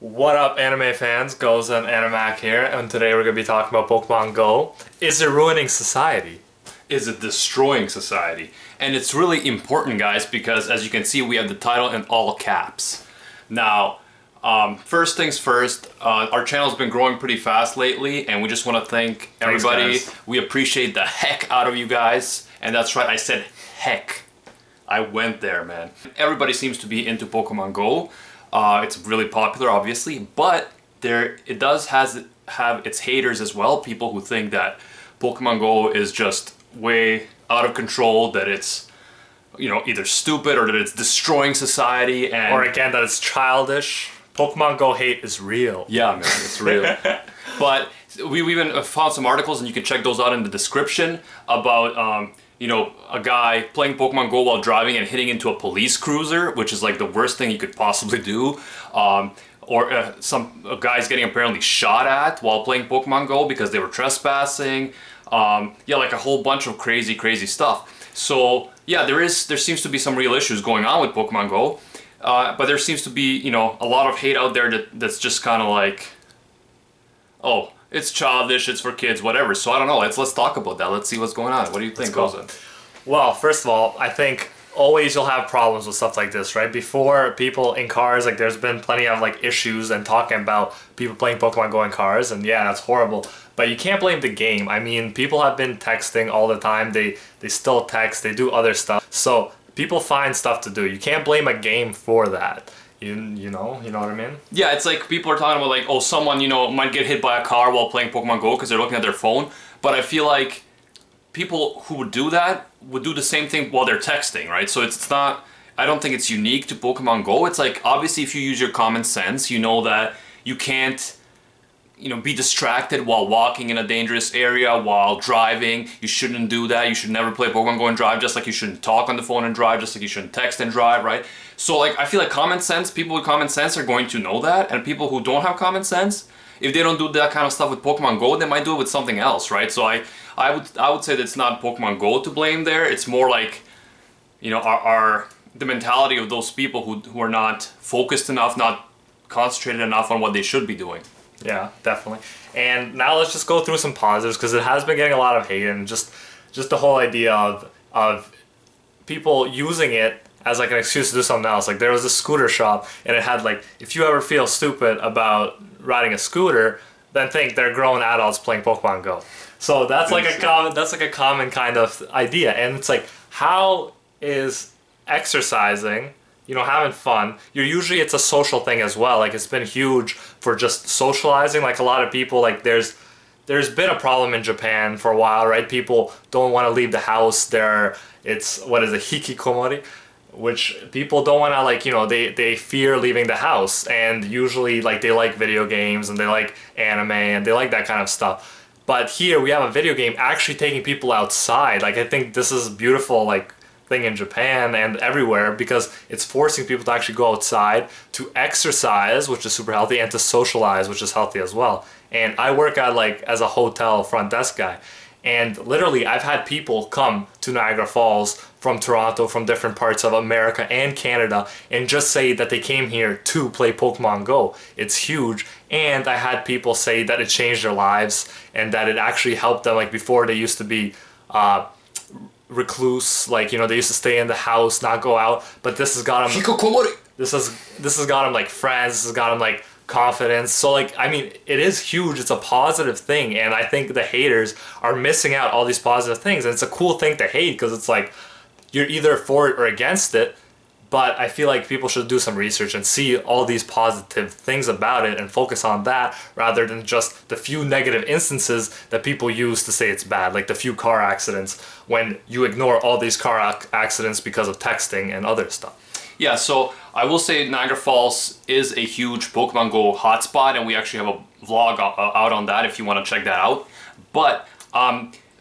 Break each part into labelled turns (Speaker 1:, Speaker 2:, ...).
Speaker 1: What up, anime fans? Goes and Animac here, and today we're going to be talking about Pokemon Go. Is it ruining society?
Speaker 2: Is it destroying society? And it's really important, guys, because as you can see, we have the title in all caps. Now, first things first, our channel's been growing pretty fast lately, and we just want to thank everybody.
Speaker 1: Thanks, guys.
Speaker 2: We appreciate the heck out of you guys. And that's right, I said heck. I went there, man. Everybody seems to be into Pokemon Go. It's really popular, obviously, but it does have its haters as well. People who think that Pokemon Go is just way out of control, that it's, you know, either stupid or that it's destroying society, and
Speaker 1: Or again, that it's childish. Pokemon Go hate is real.
Speaker 2: yeah, man, it's real. But we even found some articles, and you can check those out in the description, about you know, a guy playing Pokemon Go while driving and hitting into a police cruiser, which is like the worst thing you could possibly do. Or some guys getting apparently shot at while playing Pokemon Go because they were trespassing. Yeah, like a whole bunch of crazy stuff. So yeah, there seems to be some real issues going on with Pokemon Go, but there seems to be, you know, a lot of hate out there that's just kind of like, oh, it's childish, it's for kids, whatever. So I don't know, let's talk about that. Let's see what's going on. What do you think, Gozen?
Speaker 1: Well, first of all, I think always you'll have problems with stuff like this, right? Before, people in cars, like, there's been plenty of like issues and talking about people playing Pokemon Go in cars, and yeah, that's horrible. But you can't blame the game. I mean, people have been texting all the time. They still text, they do other stuff. So people find stuff to do. You can't blame a game for that. You know what I mean?
Speaker 2: Yeah, it's like people are talking about like, oh, someone, you know, might get hit by a car while playing Pokemon Go because they're looking at their phone. But I feel like people who would do that would do the same thing while they're texting, right? So it's not, I don't think it's unique to Pokemon Go. It's like, obviously, if you use your common sense, you know that you can't, you know, be distracted while walking in a dangerous area, while driving. You shouldn't do that. You should never play Pokemon Go and drive, just like you shouldn't talk on the phone and drive, just like you shouldn't text and drive, right? So like, I feel like common sense, people with common sense are going to know that, and people who don't have common sense, if they don't do that kind of stuff with Pokemon Go, they might do it with something else, right? So I would say that it's not Pokemon Go to blame there. It's more like, you know, the mentality of those people who are not focused enough, not concentrated enough on what they should be doing.
Speaker 1: Yeah, definitely. And now let's just go through some positives, because it has been getting a lot of hate, and just the whole idea of people using it as like an excuse to do something else. Like, there was a scooter shop, and it had like, if you ever feel stupid about riding a scooter, then think they're grown adults playing Pokemon Go. So that's like a common kind of idea. And it's like, how is exercising, you know, having fun, it's a social thing as well. Like, it's been huge for just socializing. Like, a lot of people, like, there's been a problem in Japan for a while, right? People don't want to leave the house. It's hikikomori, which people don't want to, like, you know, they fear leaving the house, and usually, like, they like video games and they like anime and they like that kind of stuff. But here we have a video game actually taking people outside. Like, I think this is a beautiful, like, thing in Japan and everywhere, because it's forcing people to actually go outside to exercise, which is super healthy, and to socialize, which is healthy as well. And I work at, like, as a hotel front desk guy, and literally I've had people come to Niagara Falls from Toronto, from different parts of America and Canada, and just say that they came here to play Pokemon Go. It's huge. And I had people say that it changed their lives and that it actually helped them. Like, before, they used to be recluse, like, you know, they used to stay in the house, not go out, but this has got them this has got them like friends, this has got them like confidence. So, like, I mean, it is huge. It's a positive thing, and I think the haters are missing out all these positive things. And it's a cool thing to hate, because it's like, you're either for it or against it. But I feel like people should do some research and see all these positive things about it and focus on that, rather than just the few negative instances that people use to say it's bad, like the few car accidents, when you ignore all these car accidents because of texting and other stuff.
Speaker 2: Yeah, so I will say Niagara Falls is a huge Pokemon Go hotspot, and we actually have a vlog out on that if you want to check that out. But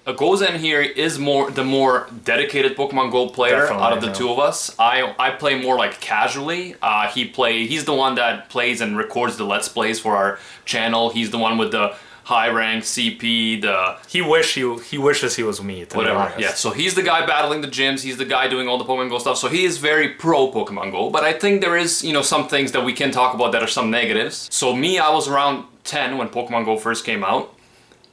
Speaker 2: Gozen here is the more dedicated Pokemon Go player. Definitely, out of the two of us. I play more like casually. He's the one that plays and records the Let's Plays for our channel. He's the one with the high rank CP, the
Speaker 1: He wishes he was me. To
Speaker 2: whatever.
Speaker 1: Be honest.
Speaker 2: Yeah, so he's the guy battling the gyms. He's the guy doing all the Pokemon Go stuff. So he is very pro Pokemon Go. But I think there is, some things that we can talk about that are some negatives. So me, I was around 10 when Pokemon Go first came out.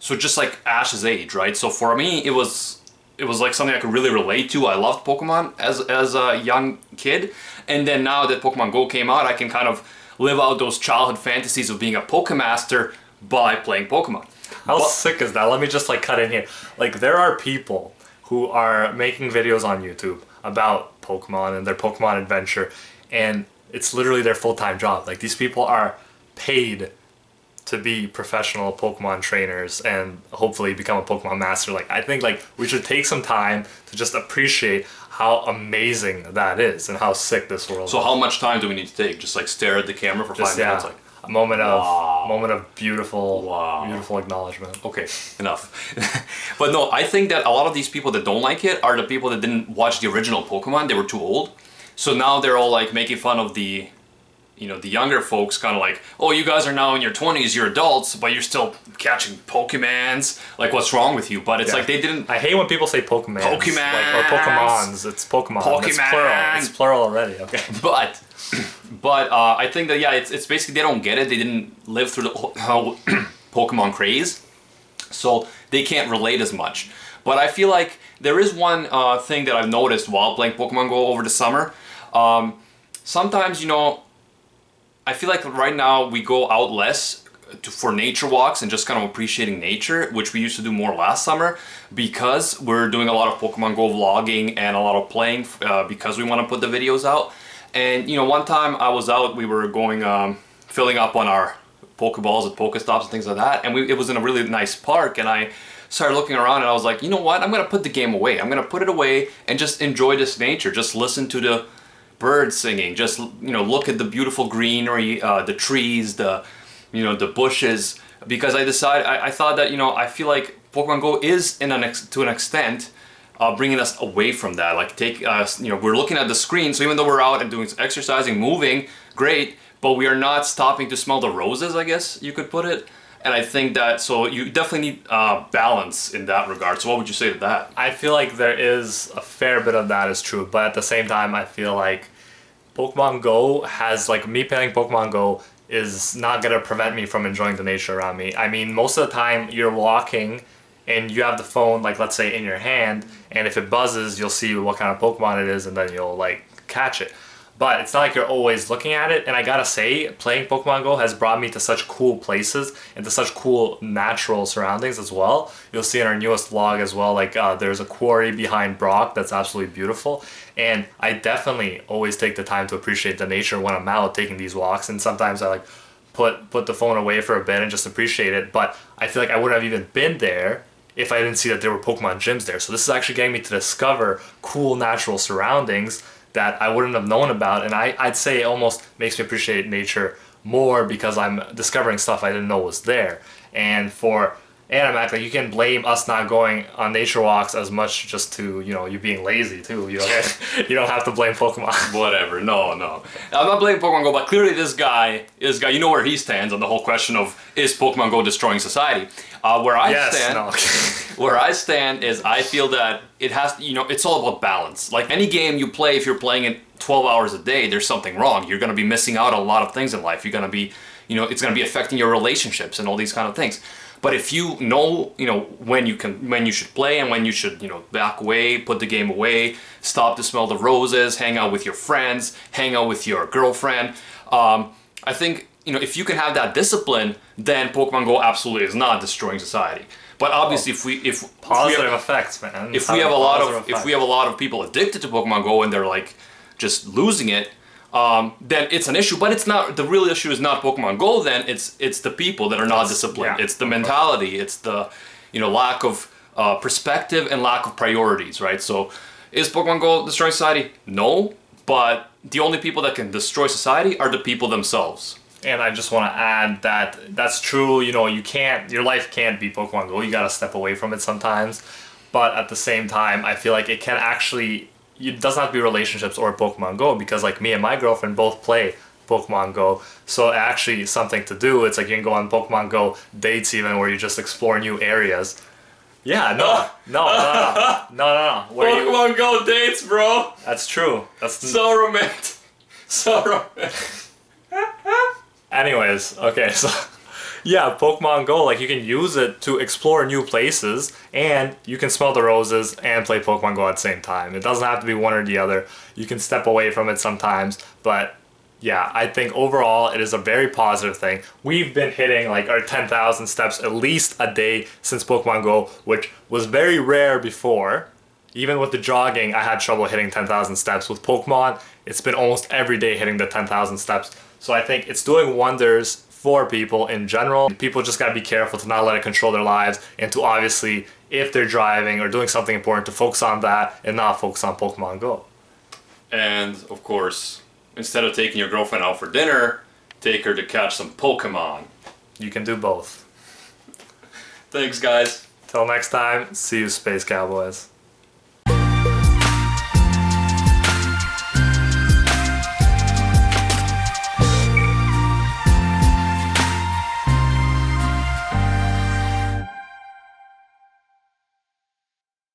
Speaker 2: So just like Ash's age, right? So for me, it was like something I could really relate to. I loved Pokemon as a young kid. And then now that Pokemon Go came out, I can kind of live out those childhood fantasies of being a Pokemaster by playing Pokemon.
Speaker 1: How sick is that? Let me just like cut in here. Like there are people who are making videos on YouTube about Pokemon and their Pokemon adventure, and it's literally their full-time job. Like these people are paid to be professional Pokemon trainers and hopefully become a Pokemon master. Like I think like we should take some time to just appreciate how amazing that is and how sick this world is.
Speaker 2: So how much time do we need to take? Just like stare at the camera for 5 minutes? Like
Speaker 1: a moment of beautiful acknowledgement.
Speaker 2: Okay, enough. But no, I think that a lot of these people that don't like it are the people that didn't watch the original Pokemon. They were too old. So now they're all like making fun of the younger folks, kind of like, oh, you guys are now in your 20s, you're adults, but you're still catching Pokemans. Like, what's wrong with you? But it's like they didn't...
Speaker 1: I hate when people say Pokemans.
Speaker 2: Pokemans.
Speaker 1: Or Pokemons. It's Pokemon. It's plural. It's plural already, okay.
Speaker 2: But I think that, it's basically they don't get it. They didn't live through the whole Pokemon craze. So they can't relate as much. But I feel like there is one thing that I've noticed while playing Pokemon Go over the summer. Sometimes, I feel like right now we go out less for nature walks and just kind of appreciating nature, which we used to do more last summer because we're doing a lot of Pokemon Go vlogging and a lot of playing because we want to put the videos out. And one time I was out, we were going filling up on our Pokeballs at Pokestops and things like that, and it was in a really nice park, and I started looking around and I was like, you know what, I'm gonna put the game away. I'm gonna put it away and just enjoy this nature, just listen to the birds singing, just look at the beautiful greenery, the trees, the bushes, because I thought that I feel like Pokemon Go is to an extent bringing us away from that. Like take us, we're looking at the screen, so even though we're out and doing exercising, moving, great, but we are not stopping to smell the roses, I guess you could put it. And I think that, so you definitely need balance in that regard. So what would you say to that?
Speaker 1: I feel like there is a fair bit of that is true, but at the same time, I feel like Pokemon Go has, like, me playing Pokemon Go is not going to prevent me from enjoying the nature around me. I mean, most of the time you're walking and you have the phone, like, let's say in your hand, and if it buzzes, you'll see what kind of Pokemon it is, and then you'll, like, catch it. But it's not like you're always looking at it, and I gotta say, playing Pokemon Go has brought me to such cool places and to such cool natural surroundings as well. You'll see in our newest vlog as well, like there's a quarry behind Brock that's absolutely beautiful, and I definitely always take the time to appreciate the nature when I'm out taking these walks, and sometimes I like put the phone away for a bit and just appreciate it, but I feel like I wouldn't have even been there if I didn't see that there were Pokemon gyms there. So this is actually getting me to discover cool natural surroundings that I wouldn't have known about, and I'd say it almost makes me appreciate nature more because I'm discovering stuff I didn't know was there. And for Animac, like, you can blame us not going on nature walks as much just to, you being lazy too. You don't have to blame Pokemon.
Speaker 2: Whatever, no. I'm not blaming Pokemon Go, but clearly this guy, you know where he stands on the whole question of, is Pokemon Go destroying society? Where I stand is I feel that it has, it's all about balance. Like any game you play, if you're playing it 12 hours a day, there's something wrong. You're going to be missing out on a lot of things in life. You're going to be, it's going to be affecting your relationships and all these kind of things. But if you know, when you should play and when you should, back away, put the game away, stop to smell the roses, hang out with your friends, hang out with your girlfriend, I think, if you can have that discipline, then Pokemon Go absolutely is not destroying society. But obviously, if
Speaker 1: positive effects, man.
Speaker 2: If we have a lot of people addicted to Pokemon Go and they're like just losing it, then it's an issue. But it's not, the real issue is not Pokemon Go. Then it's the people that are not disciplined. Yeah. It's the mentality. It's the lack of perspective and lack of priorities. Right. So, is Pokemon Go destroying society? No. But the only people that can destroy society are the people themselves.
Speaker 1: And I just want to add that that's true. Your life can't be Pokemon Go. You got to step away from it sometimes. But at the same time, I feel like it can actually, it doesn't have to be relationships or Pokemon Go, because like me and my girlfriend both play Pokemon Go. So actually something to do. It's like you can go on Pokemon Go dates even where you just explore new areas. Yeah, no.
Speaker 2: Pokemon Go dates, bro.
Speaker 1: That's true. That's
Speaker 2: So romantic. So romantic.
Speaker 1: Anyways, okay, so yeah, Pokemon Go, like you can use it to explore new places and you can smell the roses and play Pokemon Go at the same time. It doesn't have to be one or the other. You can step away from it sometimes, but yeah, I think overall it is a very positive thing. We've been hitting like our 10,000 steps at least a day since Pokemon Go, which was very rare before. Even with the jogging, I had trouble hitting 10,000 steps. With Pokemon, it's been almost every day hitting the 10,000 steps. So I think it's doing wonders for people in general. People just gotta be careful to not let it control their lives and to obviously, if they're driving or doing something important, to focus on that and not focus on Pokemon Go.
Speaker 2: And of course, instead of taking your girlfriend out for dinner, take her to catch some Pokemon.
Speaker 1: You can do both.
Speaker 2: Thanks, guys.
Speaker 1: Till next time, see you, Space Cowboys.